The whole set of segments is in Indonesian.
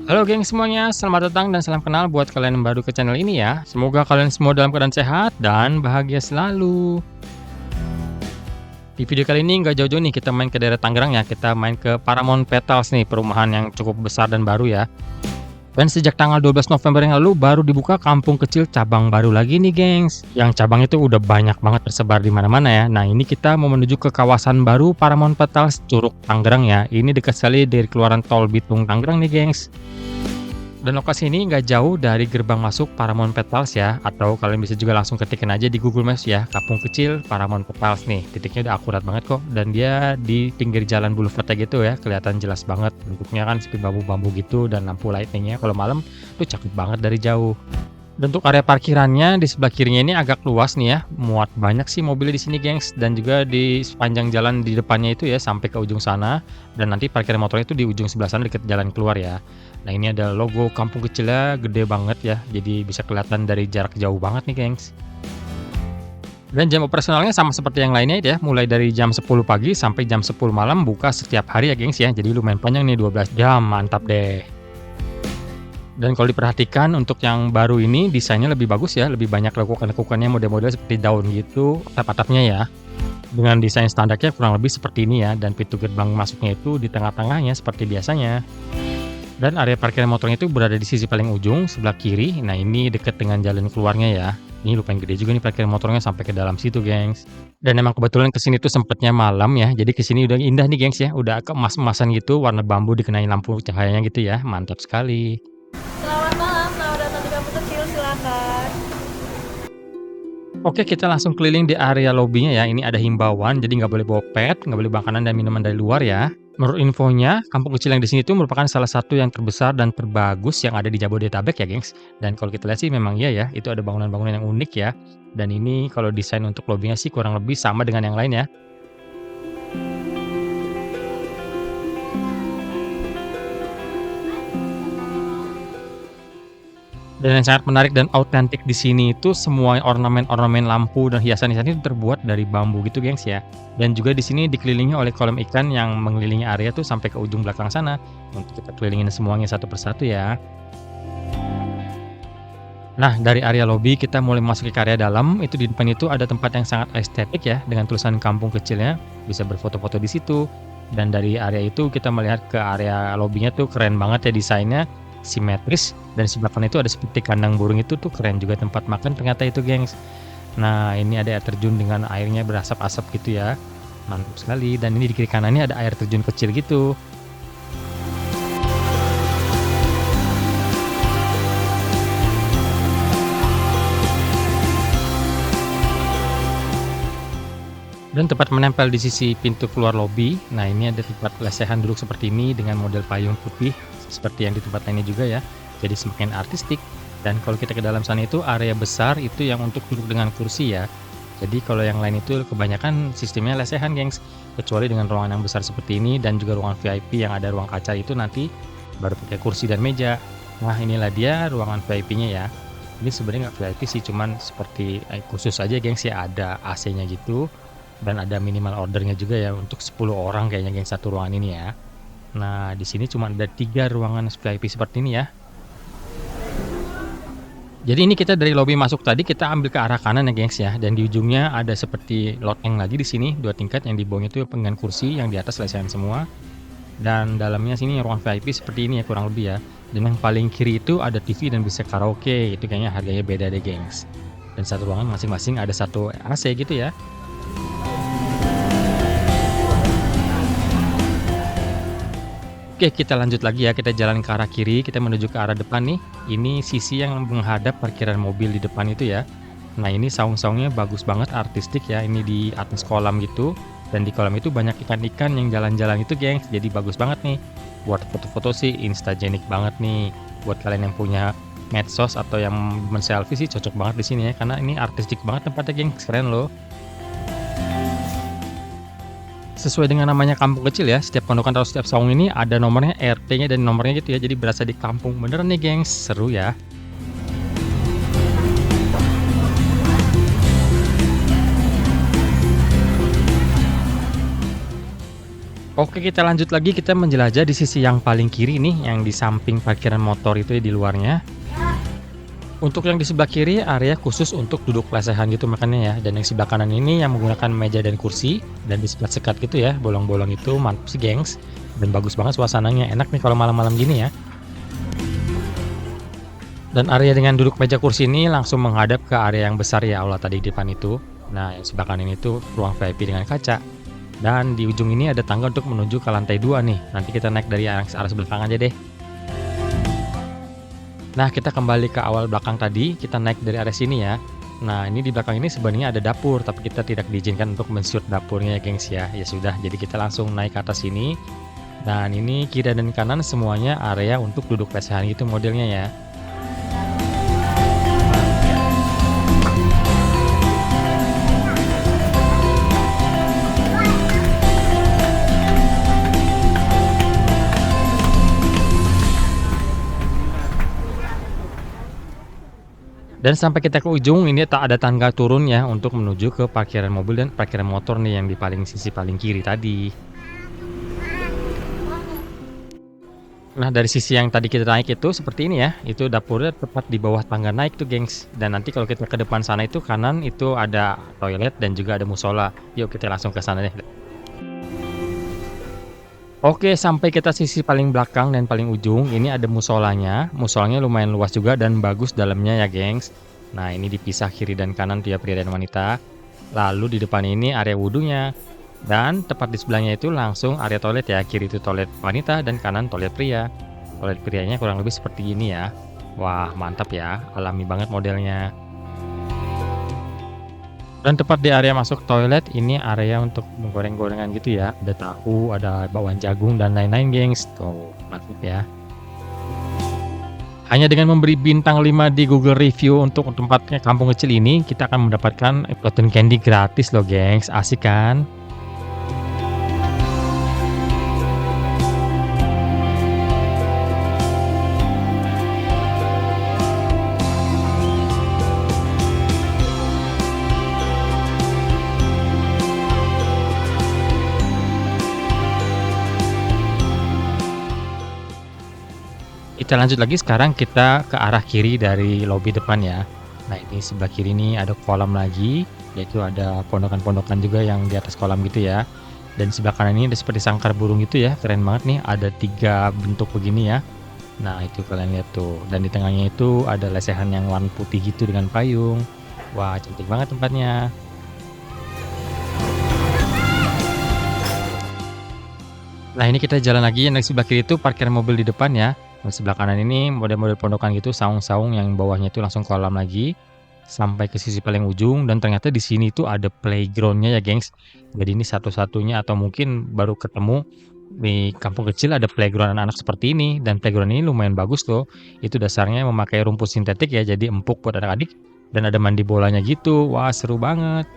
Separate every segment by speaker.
Speaker 1: Halo geng semuanya, selamat datang dan salam kenal buat kalian yang baru ke channel ini ya. Semoga kalian semua dalam keadaan sehat dan bahagia selalu. Di video kali ini nggak jauh-jauh nih, kita main ke daerah Tangerang ya. Kita main ke Paramount Petals nih, perumahan yang cukup besar dan baru ya. Dan sejak tanggal 12 November yang lalu baru dibuka kampung kecil cabang baru lagi nih gengs. Yang cabang itu udah banyak banget tersebar di mana-mana ya. Nah ini kita mau menuju ke kawasan baru Paramount Petals Curug Tangerang ya. Ini dekat sekali dari keluaran tol Bitung Tangerang nih gengs. Dan lokasi ini nggak jauh dari gerbang masuk Paramount Petals ya, atau kalian bisa juga langsung ketikin aja di Google Maps ya, kampung kecil Paramount Petals nih. Titiknya udah akurat banget kok, dan dia di pinggir jalan boulevardnya gitu ya, kelihatan jelas banget. Bentuknya kan seperti bambu-bambu gitu, dan lampu lightingnya kalau malam tuh cakep banget dari jauh. Dan untuk area parkirannya di sebelah kirinya ini agak luas nih ya, muat banyak sih mobilnya di sini gengs, dan juga di sepanjang jalan di depannya itu ya sampai ke ujung sana, dan nanti parkiran motornya itu di ujung sebelah sana deket jalan keluar ya. Nah ini ada logo kampung kecilnya gede banget ya, jadi bisa kelihatan dari jarak jauh banget nih gengs. Dan jam operasionalnya sama seperti yang lainnya ya, mulai dari jam 10 pagi sampai jam 10 malam buka setiap hari ya gengs ya, jadi lumayan panjang nih 12 jam, mantap deh. Dan kalau diperhatikan untuk yang baru ini desainnya lebih bagus ya, lebih banyak lekukan-lekukannya model-model seperti daun gitu, atap-atapnya ya. Dengan desain standarnya kurang lebih seperti ini ya, dan pintu gerbang masuknya itu di tengah-tengahnya seperti biasanya. Dan area parkir motornya itu berada di sisi paling ujung sebelah kiri. Nah ini deket dengan jalan keluarnya ya. Ini lumayan gede juga nih parkir motornya sampai ke dalam situ gengs. Dan emang kebetulan kesini tuh sempetnya malam ya. Jadi kesini udah indah nih gengs ya. Udah keemas-emasan gitu, warna bambu dikenai lampu cahayanya gitu ya. Mantap sekali.
Speaker 2: Selamat malam, selamat datang di kampung kecil, silakan.
Speaker 1: Oke, kita langsung keliling di area lobbynya ya. Ini ada himbauan, jadi nggak boleh bawa pet, nggak boleh makanan dan minuman dari luar ya. Menurut infonya, kampung kecil yang di sini tuh merupakan salah satu yang terbesar dan terbagus yang ada di Jabodetabek ya, gengs. Dan kalau kita lihat sih memang iya ya, itu ada bangunan-bangunan yang unik ya. Dan ini kalau desain untuk lobbynya sih kurang lebih sama dengan yang lain ya. Dan yang sangat menarik dan autentik di sini itu semua ornamen-ornamen lampu dan hiasan-hiasan itu terbuat dari bambu gitu, gengs ya. Dan juga di sini dikelilingi oleh kolam ikan yang mengelilingi area tuh sampai ke ujung belakang sana. Untuk kita kelilingin semuanya satu persatu ya. Nah, dari area lobi kita mulai masuk ke area dalam. Itu di depan itu ada tempat yang sangat estetik ya dengan tulisan kampung kecilnya. Bisa berfoto-foto di situ. Dan dari area itu kita melihat ke area lobinya tuh keren banget ya desainnya, simetris, dan sebelah kanan itu ada seperti kandang burung itu tuh keren juga tempat makan ternyata itu, gengs. Nah, ini ada air terjun dengan airnya berasap-asap gitu ya. Mantap sekali, dan ini di kiri kanannya ada air terjun kecil gitu. Dan tempat menempel di sisi pintu keluar lobi. Nah, ini ada tempat lesehan duduk seperti ini dengan model payung putih seperti yang di tempat lainnya juga ya. Jadi semakin artistik. Dan kalau kita ke dalam sana itu area besar itu yang untuk duduk dengan kursi ya. Jadi kalau yang lain itu kebanyakan sistemnya lesehan, gengs. Kecuali dengan ruangan yang besar seperti ini dan juga ruangan VIP yang ada ruang kaca itu nanti baru pakai kursi dan meja. Nah, inilah dia ruangan VIP-nya ya. Ini sebenarnya nggak VIP sih, cuman seperti khusus aja, gengs ya, ada AC-nya gitu. Dan ada minimal ordernya juga ya untuk 10 orang kayaknya geng satu ruangan ini ya. Nah, di sini cuma ada 3 ruangan VIP seperti ini ya. Jadi ini kita dari lobi masuk tadi kita ambil ke arah kanan ya, gengs ya. Dan di ujungnya ada seperti loteng lagi di sini, 2 tingkat, yang di bawahnya itu dengan kursi, yang di atas lesehan semua. Dan dalamnya sini ruang VIP seperti ini ya kurang lebih ya. Dan yang paling kiri itu ada TV dan bisa karaoke. Itu kayaknya harganya beda deh, gengs. Dan satu ruangan masing-masing ada satu AC gitu ya. Oke, kita lanjut lagi ya, kita jalan ke arah kiri, kita menuju ke arah depan nih. Ini sisi yang menghadap parkiran mobil di depan itu ya. Nah, ini saung-saungnya bagus banget, artistik ya, ini di atas kolam gitu. Dan di kolam itu banyak ikan-ikan yang jalan-jalan itu, gengs. Jadi bagus banget nih. Buat foto-foto sih instagenik banget nih. Buat kalian yang punya medsos atau yang men-selfie sih cocok banget di sini ya, karena ini artistik banget tempatnya, gengs. Keren loh. Sesuai dengan namanya kampung kecil ya, setiap pondokan atau setiap saung ini ada nomornya, RT-nya dan nomornya gitu ya. Jadi berasa di kampung beneran nih, gengs. Seru ya. Oke, kita lanjut lagi, kita menjelajah di sisi yang paling kiri nih, yang di samping parkiran motor itu ya, di luarnya. Untuk yang di sebelah kiri area khusus untuk duduk lesehan gitu makanya ya, dan yang sebelah kanan ini yang menggunakan meja dan kursi, dan di sebelah sekat gitu ya, bolong-bolong itu mantap sih gengs, dan bagus banget suasananya, enak nih kalau malam-malam gini ya. Dan area dengan duduk meja kursi ini langsung menghadap ke area yang besar ya, aula tadi di depan itu. Nah, yang sebelah kanan itu ruang VIP dengan kaca. Dan di ujung ini ada tangga untuk menuju ke lantai 2 nih. Nanti kita naik dari arah sebelah kanan aja deh. Nah, kita kembali ke awal belakang tadi, kita naik dari area sini ya. Nah, ini di belakang ini sebenarnya ada dapur, tapi kita tidak diizinkan untuk men-shoot dapurnya ya gengs ya. Ya sudah, jadi kita langsung naik ke atas sini. Dan ini kiri dan kanan semuanya area untuk duduk lesehan gitu modelnya ya. Dan sampai kita ke ujung ini tak ada tangga turun ya untuk menuju ke parkiran mobil dan parkiran motor nih yang di sisi paling kiri tadi. Nah, dari sisi yang tadi kita naik itu seperti ini ya, itu dapurnya tepat di bawah tangga naik tuh gengs. Dan nanti kalau kita ke depan sana itu kanan itu ada toilet dan juga ada musola. Yuk kita langsung ke sana deh. Oke, sampai kita sisi paling belakang dan paling ujung, ini ada musolanya. Musolanya lumayan luas juga dan bagus dalamnya ya, gengs. Nah, ini dipisah kiri dan kanan tiap pria dan wanita. Lalu di depan ini area wudhunya. Dan tepat di sebelahnya itu langsung area toilet ya. Kiri itu toilet wanita dan kanan toilet pria. Toilet prianya kurang lebih seperti ini ya. Wah, mantap ya. Alami banget modelnya. Dan tepat di area masuk toilet ini area untuk menggoreng-gorengan gitu ya. Ada tahu, ada bakwan jagung dan lain-lain, gengs. Tuh, mantap ya. Hanya dengan memberi bintang 5 di Google Review untuk tempatnya kampung kecil ini, kita akan mendapatkan cotton candy gratis loh, gengs. Asik kan? Kita lanjut lagi, sekarang kita ke arah kiri dari lobi depan ya. Nah, ini sebelah kiri ini ada kolam lagi, yaitu ada pondokan-pondokan juga yang di atas kolam gitu ya. Dan sebelah kanan ini ada seperti sangkar burung gitu ya, keren banget nih, ada 3 bentuk begini ya. Nah, itu kalian lihat tuh, dan di tengahnya itu ada lesehan yang warna putih gitu dengan payung. Wah, cantik banget tempatnya. Nah, ini kita jalan lagi, yang di sebelah kiri itu parkir mobil di depan ya. Di sebelah kanan ini model-model pondokan gitu, saung-saung yang bawahnya itu langsung kolam lagi. Sampai ke sisi paling ujung, dan ternyata di sini tuh ada playgroundnya ya, gengs. Jadi ini satu-satunya atau mungkin baru ketemu di kampung kecil ada playground anak-anak seperti ini, dan playground ini lumayan bagus loh. Itu dasarnya memakai rumput sintetik ya, jadi empuk buat anak-adik, dan ada mandi bolanya gitu. Wah, seru banget.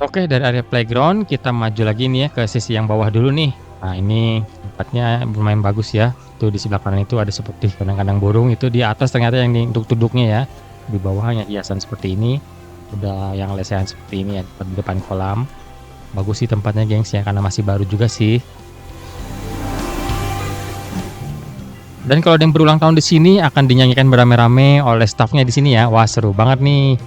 Speaker 1: Oke, dari area playground kita maju lagi nih ya ke sisi yang bawah dulu nih. Nah, ini tempatnya lumayan bagus ya. Tuh di sebelah kanan itu ada seperti kandang-kandang burung, itu di atas ternyata yang untuk duduknya ya. Di bawahnya hiasan seperti ini. Udah yang lesehan seperti ini ya di depan kolam. Bagus sih tempatnya, gengs ya, karena masih baru juga sih. Dan kalau ada yang berulang tahun di sini akan dinyanyikan beramai-ramai oleh stafnya di sini ya. Wah, seru banget nih.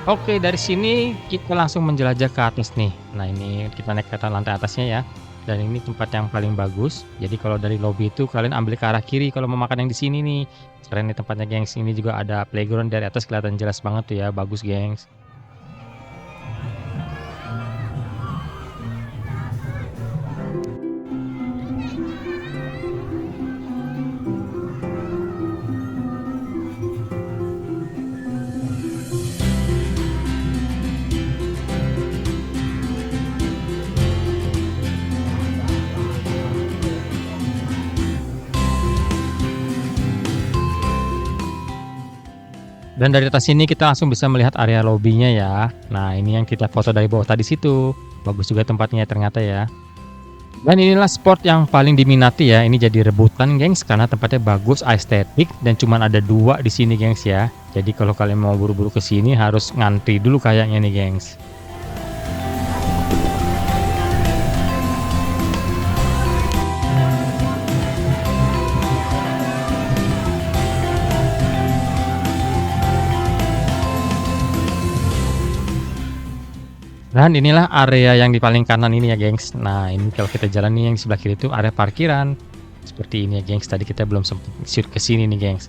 Speaker 1: Oke, dari sini kita langsung menjelajah ke atas nih. Nah, ini kita naik ke lantai atasnya ya. Dan ini tempat yang paling bagus. Jadi kalau dari lobby itu kalian ambil ke arah kiri kalau mau makan yang di sini nih. Keren nih tempatnya, gengs. Ini juga ada playground dari atas kelihatan jelas banget tuh ya. Bagus, gengs. Dan dari atas sini kita langsung bisa melihat area lobbynya ya. Nah, ini yang kita foto dari bawah tadi situ. Bagus juga tempatnya ternyata ya. Dan inilah spot yang paling diminati ya. Ini jadi rebutan, gengs, karena tempatnya bagus, estetik, dan cuman ada 2 di sini, gengs ya. Jadi kalau kalian mau buru-buru ke sini harus ngantri dulu kayaknya nih, gengs. Dan inilah area yang di paling kanan ini ya, gengs. Nah, ini kalau kita jalan nih yang di sebelah kiri itu area parkiran. Seperti ini ya, gengs. Tadi kita belum sempat shoot ke sini nih, gengs.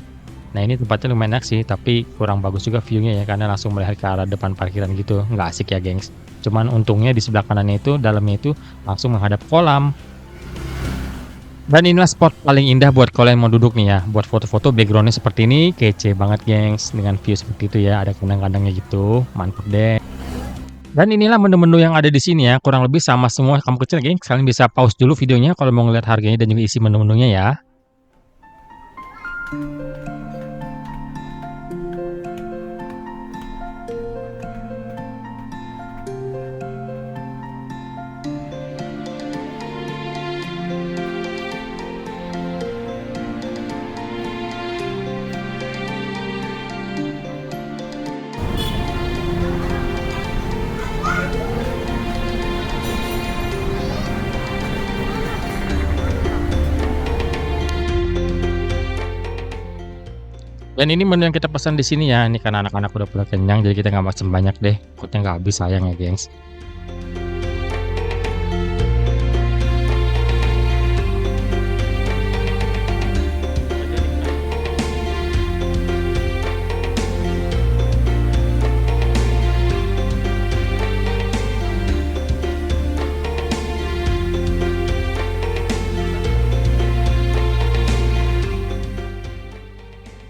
Speaker 1: Nah, ini tempatnya lumayan enak sih, tapi kurang bagus juga view-nya ya, karena langsung melihat ke arah depan parkiran gitu. Nggak asik ya, gengs. Cuman untungnya di sebelah kanannya itu, dalamnya itu langsung menghadap kolam. Dan inilah spot paling indah buat kalian mau duduk nih ya. Buat foto-foto backgroundnya seperti ini, kece banget, gengs. Dengan view seperti itu ya, ada kandang-kandangnya gitu. Mantap deh. Dan inilah menu-menu yang ada di sini ya, kurang lebih sama semua kamu kecil, gengs. Kalian bisa pause dulu videonya kalau mau ngeliat harganya dan juga isi menu-menunya ya. Dan ini menu yang kita pesan di sini ya. Ini karena anak-anak udah pada kenyang, jadi kita nggak pesen banyak deh. Takutnya nggak habis, sayang ya, gengs.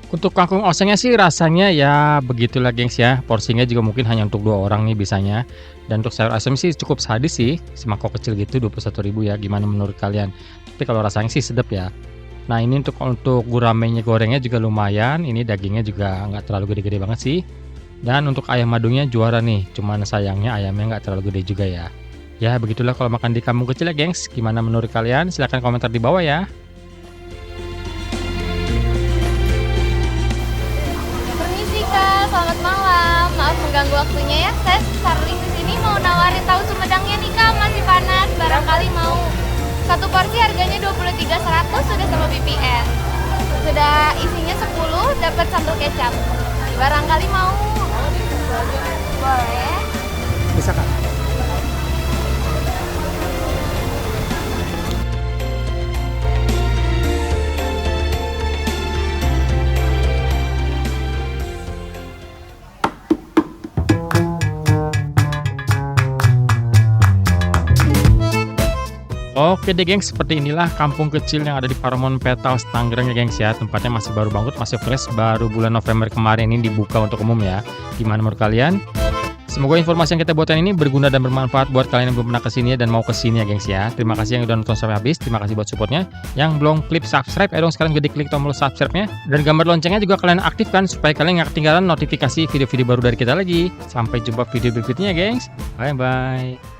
Speaker 1: Untuk kangkung osengnya sih rasanya ya begitulah, gengs ya. Porsinya juga mungkin hanya untuk 2 orang nih bisanya. Dan untuk sayur asem sih cukup sadis sih. Semangkok kecil gitu 21.000 ya. Gimana menurut kalian? Tapi kalau rasanya sih sedap ya. Nah, ini untuk guramennya gorengnya juga lumayan. Ini dagingnya juga nggak terlalu gede-gede banget sih. Dan untuk ayam madunya juara nih. Cuman sayangnya ayamnya nggak terlalu gede juga ya. Ya begitulah kalau makan di kampung kecil ya, gengs. Gimana menurut kalian? Silahkan komentar di bawah ya.
Speaker 2: Selamat malam, maaf mengganggu waktunya ya. Saya Starling di sini mau nawarin tahu Sumedangnya nih Kak, masih panas. Barangkali mau satu porsi harganya 23.100 sudah sama BPN. Sudah isinya 10 dapat sambal kecap. Barangkali mau? Boleh.
Speaker 1: Bisa, Kak. Oke deh, gengs, seperti inilah kampung kecil yang ada di Paramount Petals Tangerang ya, gengs ya. Tempatnya masih baru banget, masih fresh, baru bulan November kemarin ini dibuka untuk umum ya. Gimana menurut kalian? Semoga informasi yang kita buatkan ini berguna dan bermanfaat buat kalian yang belum pernah kesini dan mau kesini ya, gengs ya. Terima kasih yang udah nonton sampai habis, terima kasih buat supportnya. Yang belum klik subscribe, dong sekarang gede klik tombol subscribe-nya. Dan gambar loncengnya juga kalian aktifkan supaya kalian nggak ketinggalan notifikasi video-video baru dari kita lagi. Sampai jumpa video berikutnya, gengs. Bye-bye.